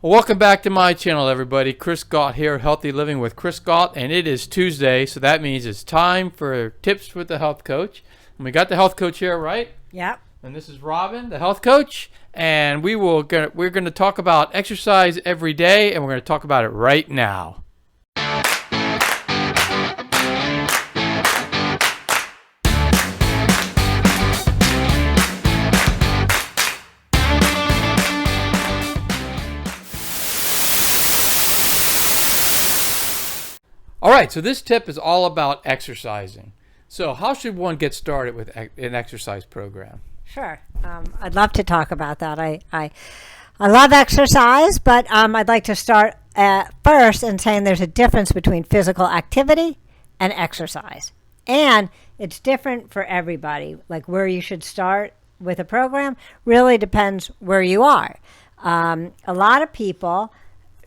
Well, welcome back to my channel, everybody. Chris Gault here, Healthy Living with Chris Gault, and it is Tuesday, so that means it's time for Tips with the Health Coach. And we got the health coach here, right? Yep. And this is Robin, the health coach, and we're going to talk about exercise every day, and we're going to talk about it right now. All right, so this tip is all about exercising. So how should one get started with an exercise program? Sure. I'd love to talk about that. I love exercise, but I'd like to start first in saying there's a difference between physical activity and exercise. And it's different for everybody. Like where you should start with a program really depends where you are. A lot of people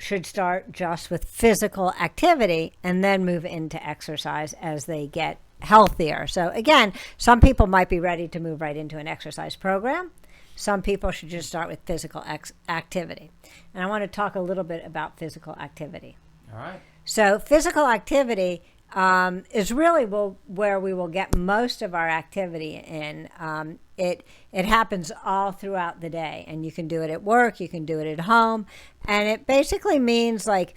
should start just with physical activity and then move into exercise as they get healthier. So again, some people might be ready to move right into an exercise program. Some people should just start with physical activity. And I want to talk a little bit about physical activity. All right. So physical activity is really where we will get most of our activity in. It happens all throughout the day, and you can do it at work, you can do it at home, and it basically means like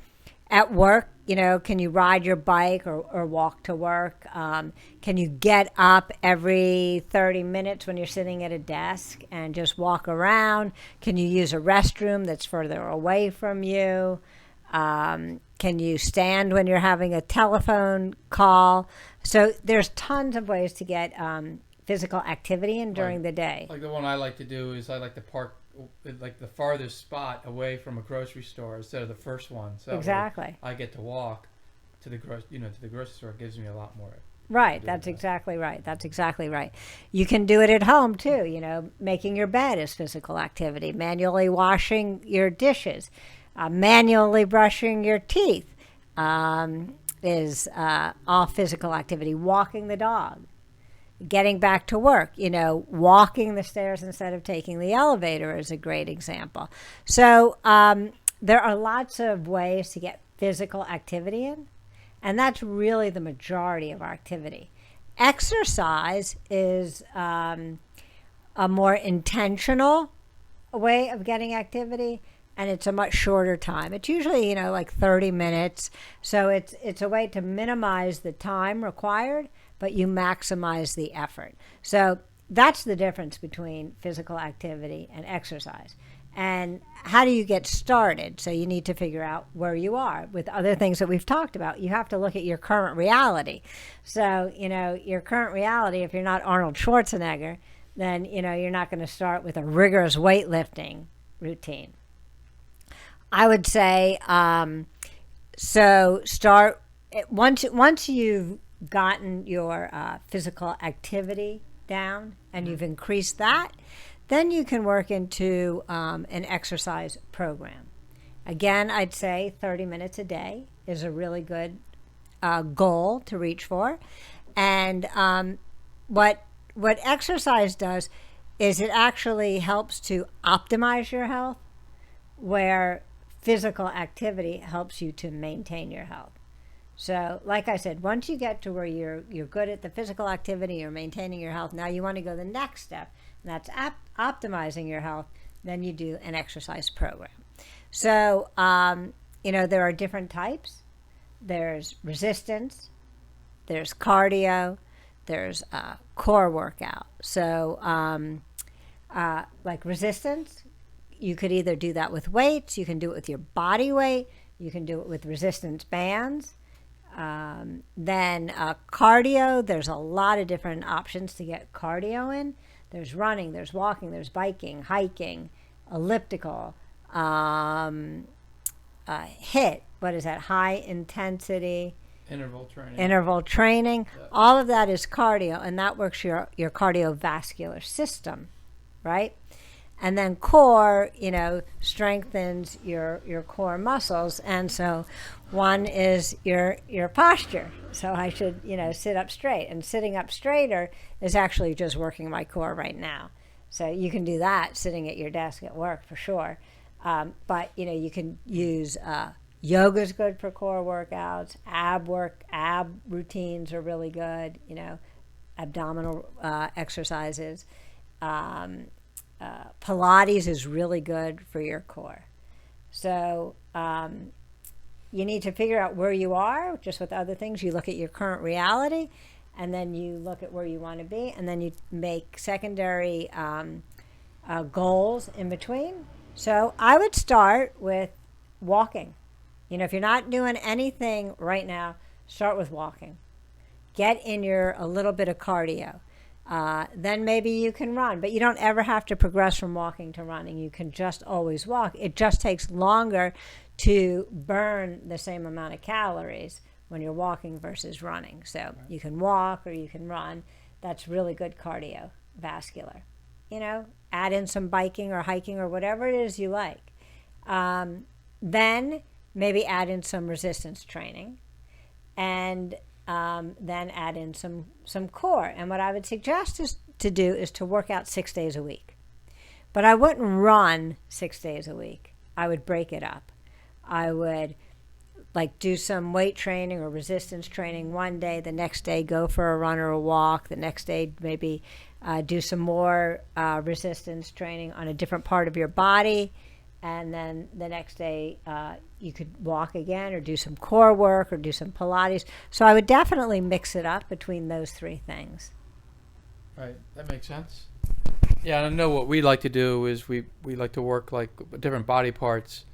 at work, can you ride your bike or walk to work? Can you get up every 30 minutes when you're sitting at a desk and just walk around? Can you use a restroom that's further away from you? Can you stand when you're having a telephone call? So there's tons of ways to get physical activity in during the day. Like the one I like to do is I like to park like the farthest spot away from a grocery store instead of the first one. So exactly. I get to walk to the grocery store. It gives me a lot more. Right. That's exactly right. That's exactly right. You can do it at home too. Making your bed is physical activity. Manually washing your dishes, manually brushing your teeth is all physical activity. Walking the dog. Getting back to work, walking the stairs instead of taking the elevator is a great example. So there are lots of ways to get physical activity in, and that's really the majority of our activity. Exercise is a more intentional way of getting activity, and it's a much shorter time. It's usually, like 30 minutes. So it's a way to minimize the time required, but you maximize the effort. So that's the difference between physical activity and exercise. And how do you get started? So you need to figure out where you are. With other things that we've talked about, you have to look at your current reality. So, your current reality, if you're not Arnold Schwarzenegger, then, you're not going to start with a rigorous weightlifting routine. I would say, so start, once you've gotten your physical activity down and you've increased that, then you can work into an exercise program. Again, I'd say 30 minutes a day is a really good goal to reach for. And what exercise does is it actually helps to optimize your health, where physical activity helps you to maintain your health. So like I said, once you get to where you're good at the physical activity, you're maintaining your health, now you want to go the next step, and that's optimizing your health, then you do an exercise program. So, there are different types. There's resistance, there's cardio, there's core workout. So like resistance, you could either do that with weights, you can do it with your body weight, you can do it with resistance bands. Then cardio, there's a lot of different options to get cardio in. There's running, there's walking, there's biking, hiking, elliptical, HIIT, what is that, high intensity interval training. Yep. All of that is cardio, and that works your cardiovascular system, right? And then core, strengthens your core muscles. And so one is your posture. So I should, sit up straight. And sitting up straighter is actually just working my core right now. So you can do that sitting at your desk at work for sure. But you can use yoga is good for core workouts. Ab routines are really good. Abdominal exercises. Pilates is really good for your core. So you need to figure out where you are. Just with other things, you look at your current reality, and then you look at where you want to be, and then you make secondary goals in between. So I would start with walking. If you're not doing anything right now, start with walking. Get in a little bit of cardio. Then maybe you can run, but you don't ever have to progress from walking to running. You can just always walk. It just takes longer to burn the same amount of calories when you're walking versus running. So you can walk or you can run. That's really good cardiovascular. Add in some biking or hiking or whatever it is you like. Then maybe add in some resistance training, and then add in some core. And what I would suggest is to work out 6 days a week. But I wouldn't run 6 days a week. I would break it up. I would do some weight training or resistance training one day, the next day go for a run or a walk, the next day maybe do some more resistance training on a different part of your body, and then the next day you could walk again or do some core work or do some Pilates. So I would definitely mix it up between those three things. Right, that makes sense. Yeah, I know what we like to do is we like to work different body parts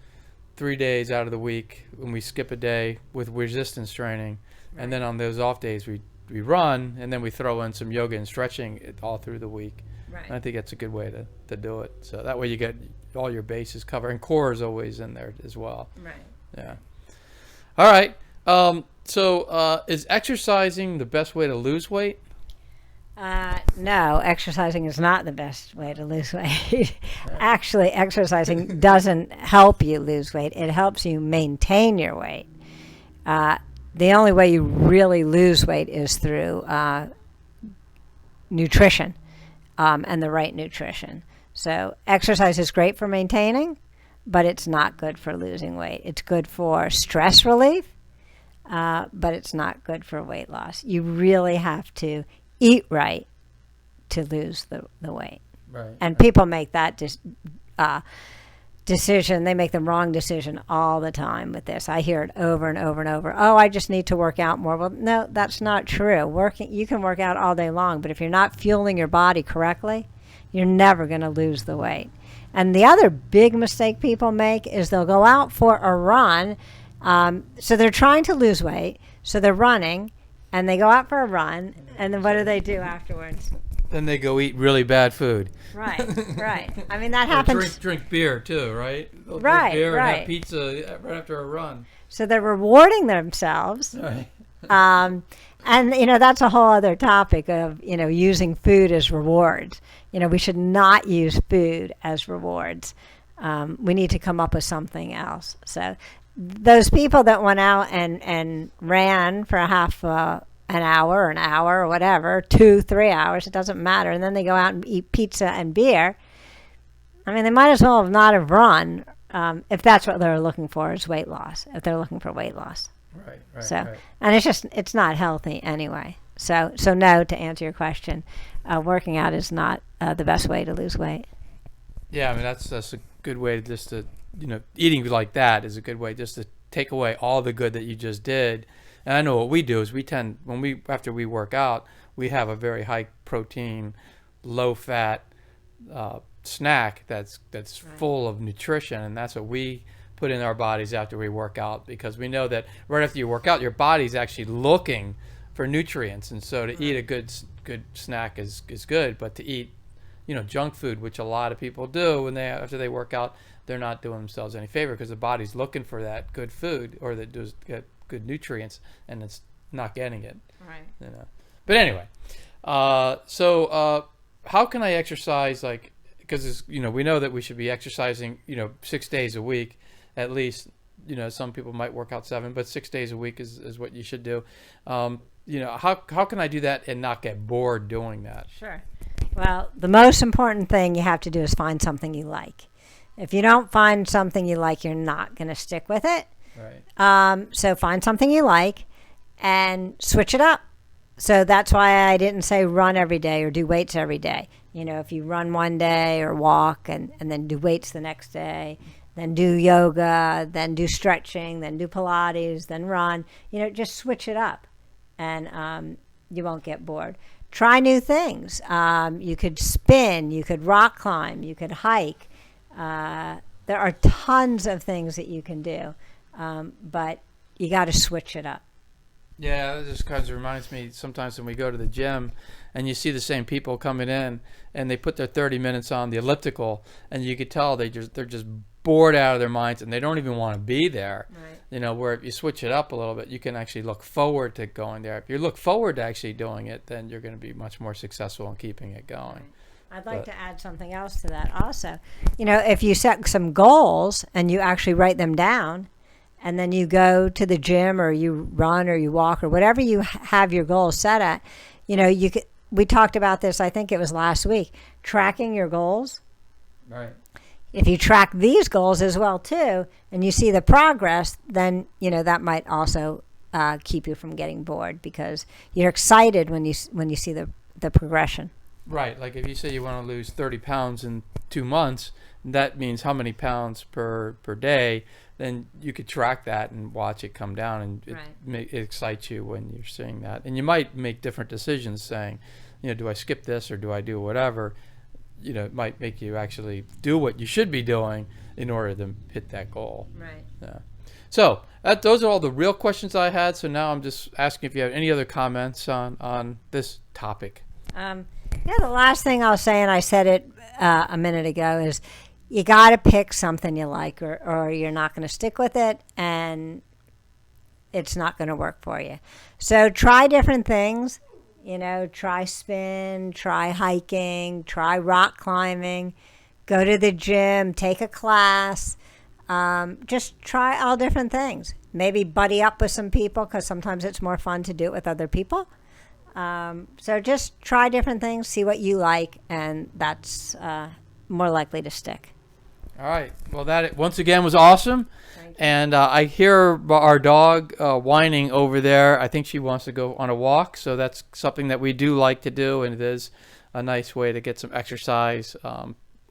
3 days out of the week, when we skip a day with resistance training. Right. And then on those off days we run, and then we throw in some yoga and stretching all through the week. Right. And I think that's a good way to do it. So that way you get all your bases covered, and core is always in there as well. Right. Yeah. All right. So is exercising the best way to lose weight? No, exercising is not the best way to lose weight. Actually, exercising doesn't help you lose weight. It helps you maintain your weight. The only way you really lose weight is through nutrition, and the right nutrition. So exercise is great for maintaining, but it's not good for losing weight. It's good for stress relief, but it's not good for weight loss. You really have to eat right to lose the weight. Right. And people make that decision. They make the wrong decision all the time with this. I hear it over and over and over. Oh, I just need to work out more. Well, no, that's not true. You can work out all day long, but if you're not fueling your body correctly, you're never going to lose the weight. And the other big mistake people make is they'll go out for a run. So they're trying to lose weight, so they're running, and they go out for a run, and then what do they do afterwards? Then they go eat really bad food. Right. I mean, that happens. Drink beer too, right? They'll right, drink beer right. and have pizza right after a run. So they're rewarding themselves. Right. And, that's a whole other topic of, using food as rewards. We should not use food as rewards. We need to come up with something else. So those people that went out and ran for an hour or whatever, 2-3 hours, it doesn't matter, and then they go out and eat pizza and beer, I mean, they might as well not have run, if that's what they're looking for, is weight loss, if they're looking for weight loss. Right. And it's not healthy anyway. So no, to answer your question, working out is not the best way to lose weight. Yeah, I mean, that's a good way just to, eating like that is a good way just to take away all the good that you just did. And I know what we do is after we work out, we have a very high protein, low fat snack that's right. Full of nutrition, and that's what we put in our bodies after we work out, because we know that right after you work out, your body's actually looking for nutrients, and so to eat a good snack is good, but to eat junk food, which a lot of people do after they work out, they're not doing themselves any favor, because the body's looking for that good food or that does get good nutrients, and it's not getting it. Right. But anyway, so how can I exercise, because we know that we should be exercising 6 days a week at least. Some people might work out 7, but 6 days a week is what you should do. How can I do that and not get bored doing that? Sure. Well, the most important thing you have to do is find something you like. If you don't find something you like, you're not going to stick with it. Right. So find something you like and switch it up. So that's why I didn't say run every day or do weights every day. You know, if you run one day or walk and then do weights the next day, then do yoga, then do stretching, then do Pilates, then run, you know, just switch it up and you won't get bored. Try new things. You could spin, you could rock climb, you could hike. There are tons of things that you can do, but you got to switch it up. Yeah, that just kind of reminds me sometimes when we go to the gym and you see the same people coming in and they put their 30 minutes on the elliptical and you could tell they're just bored out of their minds and they don't even want to be there. Right. You know, where if you switch it up a little bit, you can actually look forward to going there. If you look forward to actually doing it, then you're going to be much more successful in keeping it going. I'd like to add something else to that also. You know, if you set some goals and you actually write them down, and then you go to the gym or you run or you walk or whatever you have your goals set at, you know, you could, we talked about this, I think it was last week, tracking your goals. Right. If you track these goals as well too, and you see the progress, then, you know, that might also keep you from getting bored because you're excited when you see the progression. Right. Like if you say you want to lose 30 pounds in 2 months, that means how many pounds per day, then you could track that and watch it come down, and it excites you when you're seeing that. And you might make different decisions saying, you know, do I skip this or do I do whatever? You know, it might make you actually do what you should be doing in order to hit that goal. Right. Yeah. So those are all the real questions I had. So now I'm just asking if you have any other comments on this topic. Yeah, the last thing I'll say, and I said it a minute ago, is you got to pick something you like or you're not going to stick with it and it's not going to work for you. So try different things, you know, try spin, try hiking, try rock climbing, go to the gym, take a class, just try all different things. Maybe buddy up with some people because sometimes it's more fun to do it with other people. So just try different things, see what you like, and that's more likely to stick. All right. Well, that once again was awesome. And I hear our dog whining over there. I think she wants to go on a walk. So that's something that we do like to do. And it is a nice way to get some exercise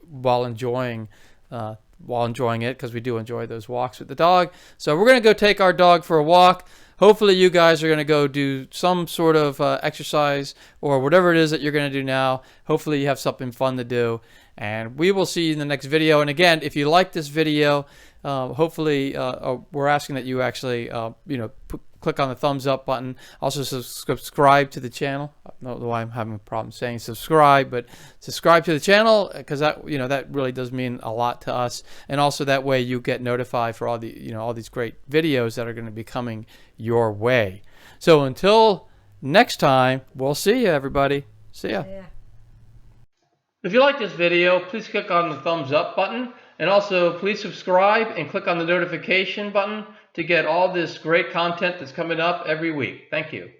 while enjoying it, because we do enjoy those walks with the dog. So we're going to go take our dog for a walk. Hopefully you guys are going to go do some sort of exercise or whatever it is that you're going to do now. Hopefully you have something fun to do. And we will see you in the next video. And again, if you like this video, hopefully we're asking that you actually, click on the thumbs up button. Also subscribe to the channel. I don't know why I'm having a problem saying subscribe, but subscribe to the channel, because that really does mean a lot to us. And also that way you get notified for all these great videos that are going to be coming your way. So until next time, we'll see you, everybody. See ya. Yeah. If you like this video, please click on the thumbs up button, and also please subscribe and click on the notification button to get all this great content that's coming up every week. Thank you.